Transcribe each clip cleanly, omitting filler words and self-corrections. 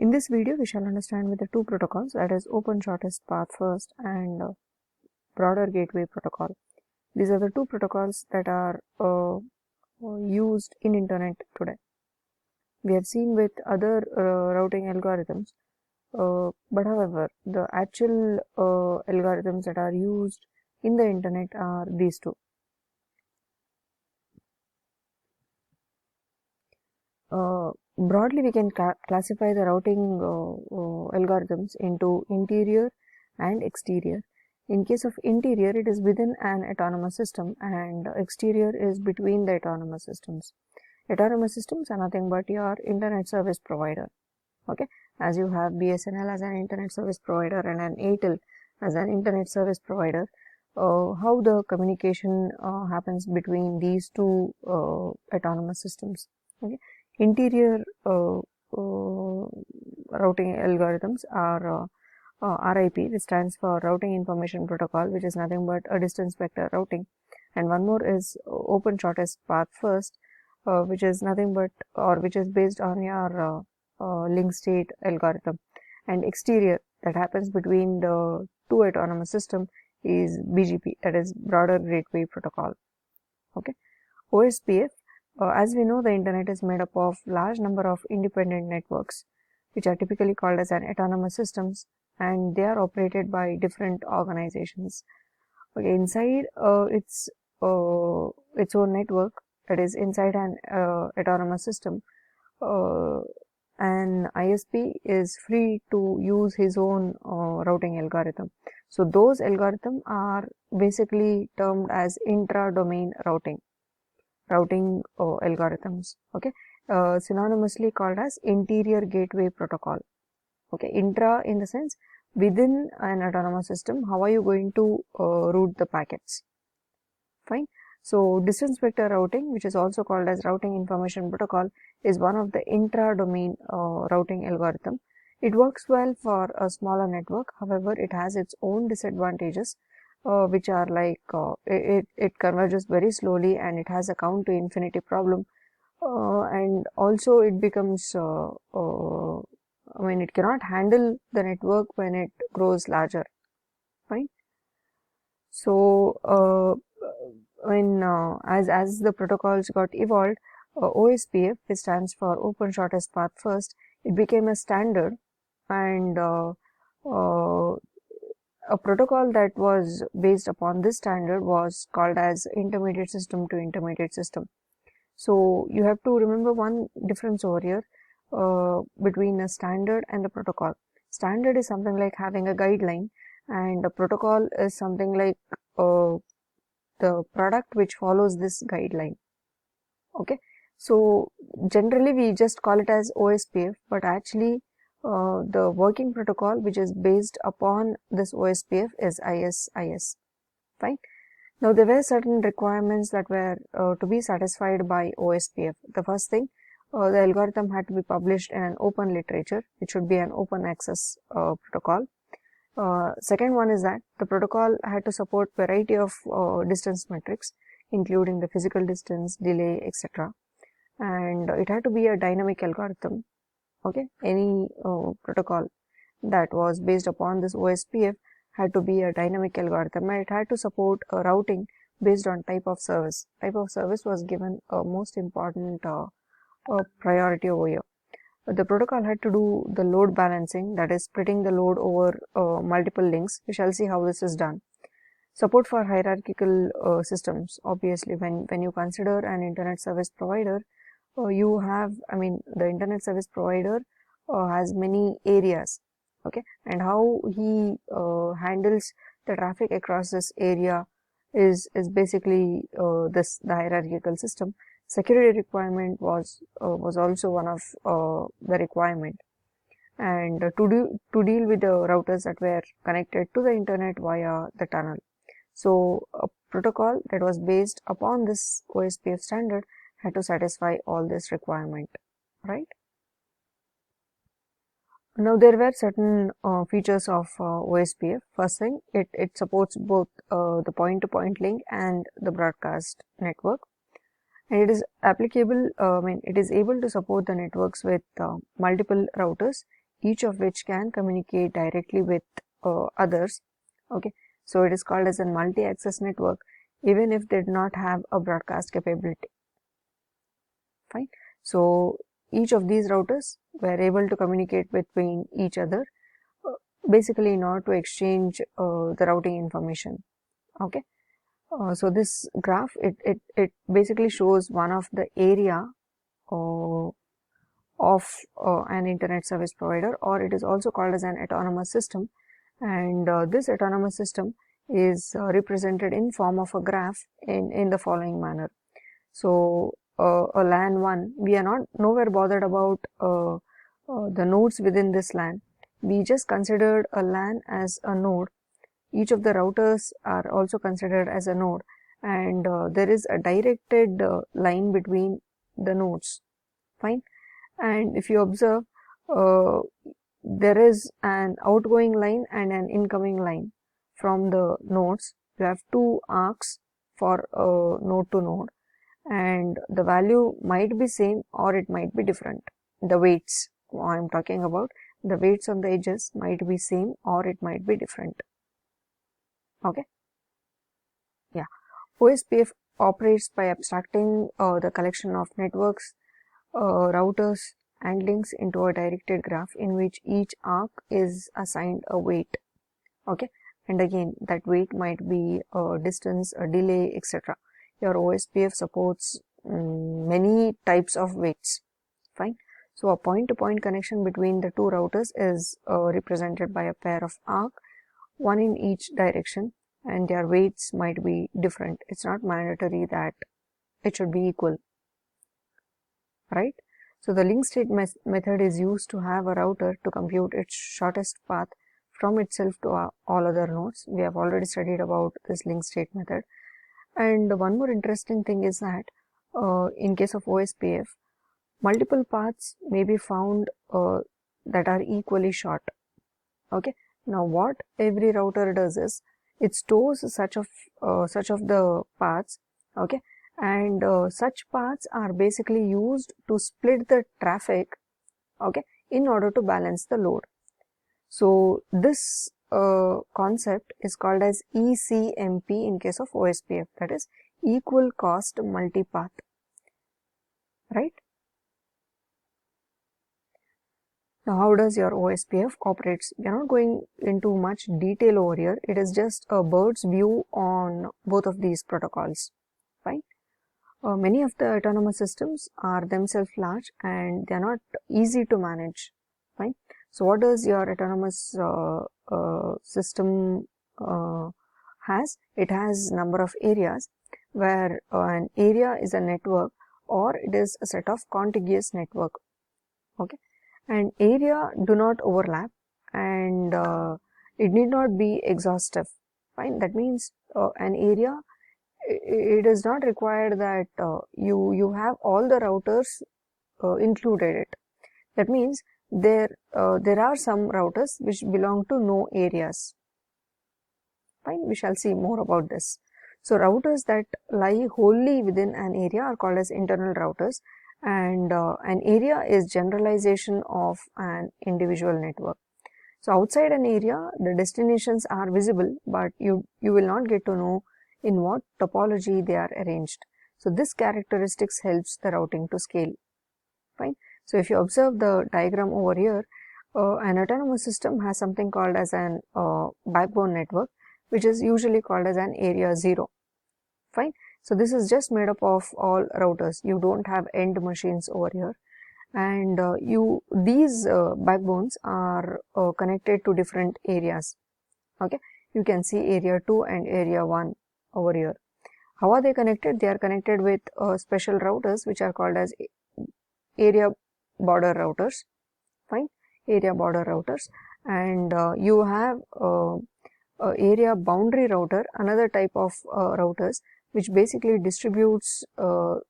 In this video, we shall understand with the two protocols, that is Open Shortest Path First and Broader Gateway Protocol. These are the two protocols that are used in internet today. We have seen with other routing algorithms, but however, the actual algorithms that are used in the internet are these two. Broadly, we can classify the routing algorithms into interior and exterior. In case of interior, it is within an autonomous system, and exterior is between the autonomous systems. Autonomous systems are nothing but your internet service provider. Okay, as you have BSNL as an internet service provider and an Airtel as an internet service provider, how the communication happens between these two autonomous systems. Okay. Interior routing algorithms are RIP, which stands for Routing Information Protocol, which is nothing but a distance vector routing, and one more is Open Shortest Path First, which is nothing but, or which is based on your link state algorithm. And exterior, that happens between the two autonomous system, is BGP, that is Broader Gateway Protocol. Okay, OSPF. As we know, the internet is made up of large number of independent networks, which are typically called as an autonomous systems, and they are operated by different organizations. Okay, inside its own network, that is inside an autonomous system, an ISP is free to use his own routing algorithm. So those algorithms are basically termed as intra-domain routing algorithms. Okay, synonymously called as interior gateway protocol. Okay, intra in the sense within an autonomous system, how are you going to route the packets? Fine. So distance vector routing, which is also called as routing information protocol, is one of the intra-domain routing algorithm. It works well for a smaller network. However, it has its own disadvantages, which are like it converges very slowly, and it has a count to infinity problem, and also it becomes it cannot handle the network when it grows larger. Fine. So as the protocols got evolved, OSPF, which stands for Open Shortest Path First, it became a standard, and a protocol that was based upon this standard was called as intermediate system to intermediate system. So you have to remember one difference over here between a standard and a protocol. Standard is something like having a guideline, and a protocol is something like the product which follows this guideline. Okay, so generally we just call it as OSPF, but actually the working protocol which is based upon this OSPF is ISIS. Fine. Now there were certain requirements that were to be satisfied by OSPF. The first thing, the algorithm had to be published in an open literature. It should be an open access protocol. Second one is that the protocol had to support variety of distance metrics, including the physical distance, delay, etc. And it had to be a dynamic algorithm. Okay, any protocol that was based upon this OSPF had to be a dynamic algorithm, and it had to support a routing based on type of service. Type of service was given a most important priority over here. The protocol had to do the load balancing, that is splitting the load over multiple links. We shall see how this is done. Support for hierarchical systems. Obviously, when you consider an internet service provider, you have, the internet service provider has many areas. Okay, and how he handles the traffic across this area is basically the hierarchical system. Security requirement was also one of the requirement, and to deal with the routers that were connected to the internet via the tunnel. So a protocol that was based upon this OSPF standard had to satisfy all this requirement, right? Now there were certain features of OSPF. First thing, it supports both the point-to-point link and the broadcast network, and it is applicable, it is able to support the networks with multiple routers, each of which can communicate directly with others. Okay, so it is called as a multi-access network even if they do not have a broadcast capability. Fine. So each of these routers were able to communicate between each other, basically in order to exchange the routing information. Okay. So this graph, it basically shows one of the area of an internet service provider, or it is also called as an autonomous system. And this autonomous system is represented in form of a graph in the following manner. So a LAN 1, we are not nowhere bothered about the nodes within this LAN. We just considered a LAN as a node. Each of the routers are also considered as a node, and there is a directed line between the nodes. Fine. And if you observe, there is an outgoing line and an incoming line from the nodes. You have two arcs for node to node, and the value might be same or it might be different. The weights I am talking about, the weights on the edges might be same or it might be different. Okay. Yeah. OSPF operates by abstracting the collection of networks, routers and links into a directed graph in which each arc is assigned a weight. Okay. And again, that weight might be a distance, a delay, etc. Your OSPF supports many types of weights. Fine. So a point-to-point connection between the two routers is represented by a pair of arc, one in each direction, and their weights might be different. It's not mandatory that it should be equal, right? So the link state method is used to have a router to compute its shortest path from itself to all other nodes. We have already studied about this link state method. And one more interesting thing is that in case of OSPF, multiple paths may be found that are equally short. Okay. Now what every router does is it stores such of the paths. Okay. And such paths are basically used to split the traffic, okay, in order to balance the load. So this concept is called as ECMP in case of OSPF, that is equal cost multipath, right? Now how does your OSPF operates? We are not going into much detail over here. It is just a bird's view on both of these protocols. Fine. Many of the autonomous systems are themselves large and they are not easy to manage. Fine. So what does your autonomous system has? It has number of areas, where an area is a network or it is a set of contiguous network. Okay. And area do not overlap, and it need not be exhaustive. Fine. That means an area, it is not required that you have all the routers included it. That means there are some routers which belong to no areas. Fine, we shall see more about this. So routers that lie wholly within an area are called as internal routers, and an area is generalization of an individual network. So outside an area, the destinations are visible, but you will not get to know in what topology they are arranged. So this characteristics helps the routing to scale. Fine. So if you observe the diagram over here, an autonomous system has something called as an backbone network, which is usually called as an area 0. Fine. So this is just made up of all routers. You don't have end machines over here, and these backbones are connected to different areas. Okay. You can see area 2 and area 1 over here. How are they connected? They are connected with special routers which are called as area border routers. Fine. Area border routers, and you have area boundary router, another type of routers which basically distributes the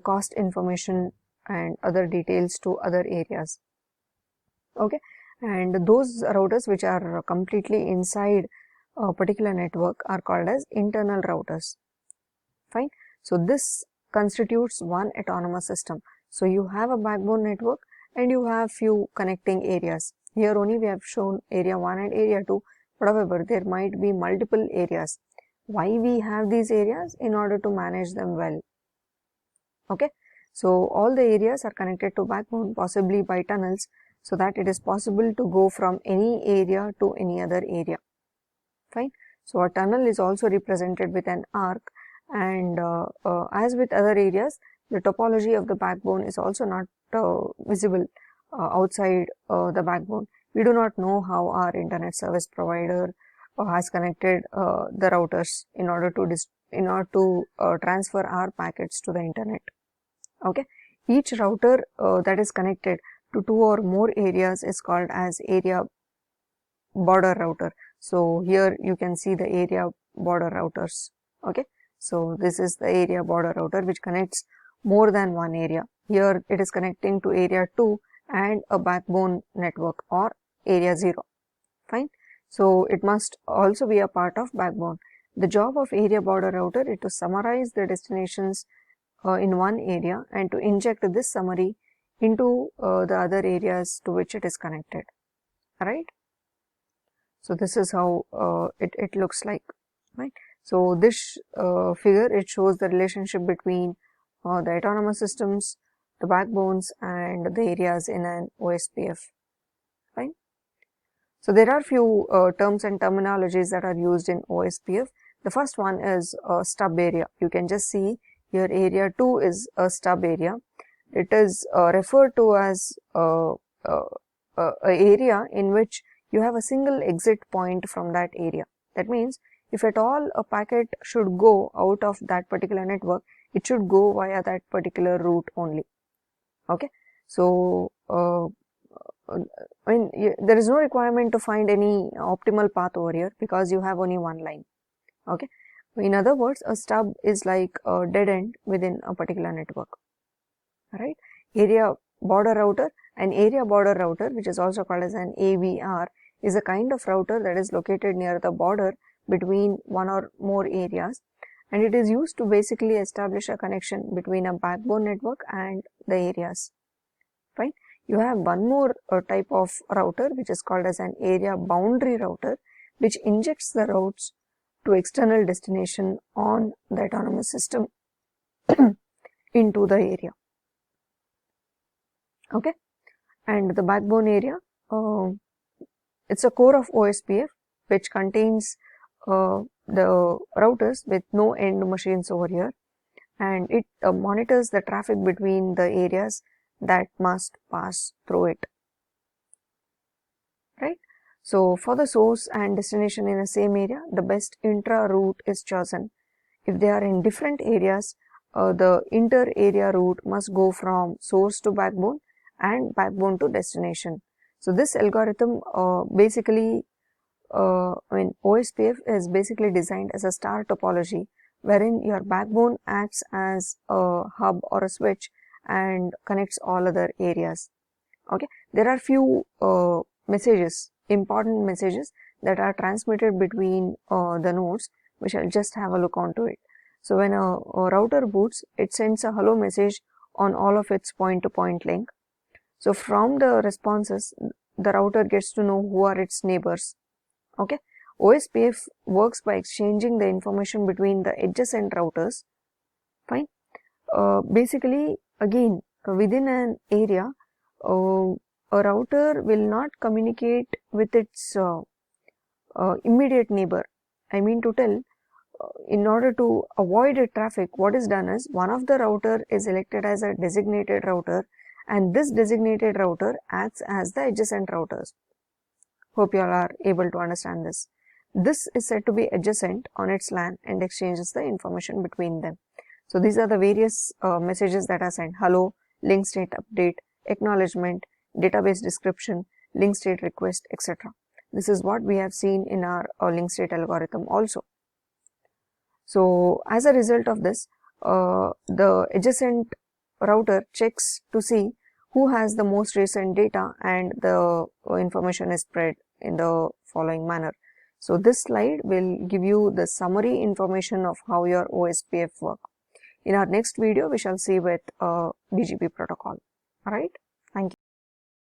cost information and other details to other areas. Okay. And those routers which are completely inside a particular network are called as internal routers. Fine. So this constitutes one autonomous system. So you have a backbone network and you have few connecting areas. Here only we have shown area 1 and area 2, but however there might be multiple areas. Why we have these areas? In order to manage them well. Okay, so all the areas are connected to backbone, possibly by tunnels, so that it is possible to go from any area to any other area. Fine. So a tunnel is also represented with an arc, and as with other areas, the topology of the backbone is also not visible outside the backbone. We do not know how our internet service provider has connected the routers in order to transfer our packets to the internet. Okay, each router that is connected to 2 or more areas is called as area border router. So here you can see the area border routers. Okay, so this is the area border router which connects more than one area. Here it is connecting to area 2 and a backbone network or area 0. Fine. So it must also be a part of backbone. The job of area border router is to summarize the destinations in one area and to inject this summary into the other areas to which it is connected. Right. So this is how it looks like, right? So this figure, it shows the relationship between the autonomous systems, the backbones and the areas in an OSPF, fine? So there are few terms and terminologies that are used in OSPF. The first one is stub area. You can just see here area 2 is a stub area. It is referred to as a area in which you have a single exit point from that area. That means if at all a packet should go out of that particular network, it should go via that particular route only. Okay, so there is no requirement to find any optimal path over here because you have only one line. Okay, in other words, a stub is like a dead end within a particular network. Right, area border router. An area border router, which is also called as an ABR, is a kind of router that is located near the border between one or more areas, and it is used to basically establish a connection between a backbone network and the areas. Right? You have one more type of router which is called as an area boundary router, which injects the routes to external destination on the autonomous system into the area. Okay, and the backbone area, it's a core of OSPF which contains the routers with no end machines over here, and it monitors the traffic between the areas that must pass through it. Right? So for the source and destination in the same area, the best intra route is chosen. If they are in different areas, the inter area route must go from source to backbone and backbone to destination. So this algorithm basically, OSPF is basically designed as a star topology, wherein your backbone acts as a hub or a switch and connects all other areas. Okay, there are few messages, important messages that are transmitted between the nodes, which I'll just have a look onto it. So when a router boots, it sends a hello message on all of its point-to-point link. So from the responses, the router gets to know who are its neighbors. Okay, OSPF works by exchanging the information between the adjacent routers. Fine. Basically, again, within an area, a router will not communicate with its immediate neighbor. I mean to tell, in order to avoid traffic, what is done is one of the router is elected as a designated router, and this designated router acts as the adjacent routers. Hope you all are able to understand this. This is said to be adjacent on its LAN and exchanges the information between them. So these are the various messages that are sent: hello, link state update, acknowledgement, database description, link state request, etc. This is what we have seen in our link state algorithm also. So as a result of this, the adjacent router checks to see who has the most recent data, and the information is spread in the following manner. So this slide will give you the summary information of how your OSPF work. In our next video, we shall see with BGP protocol. Alright, thank you.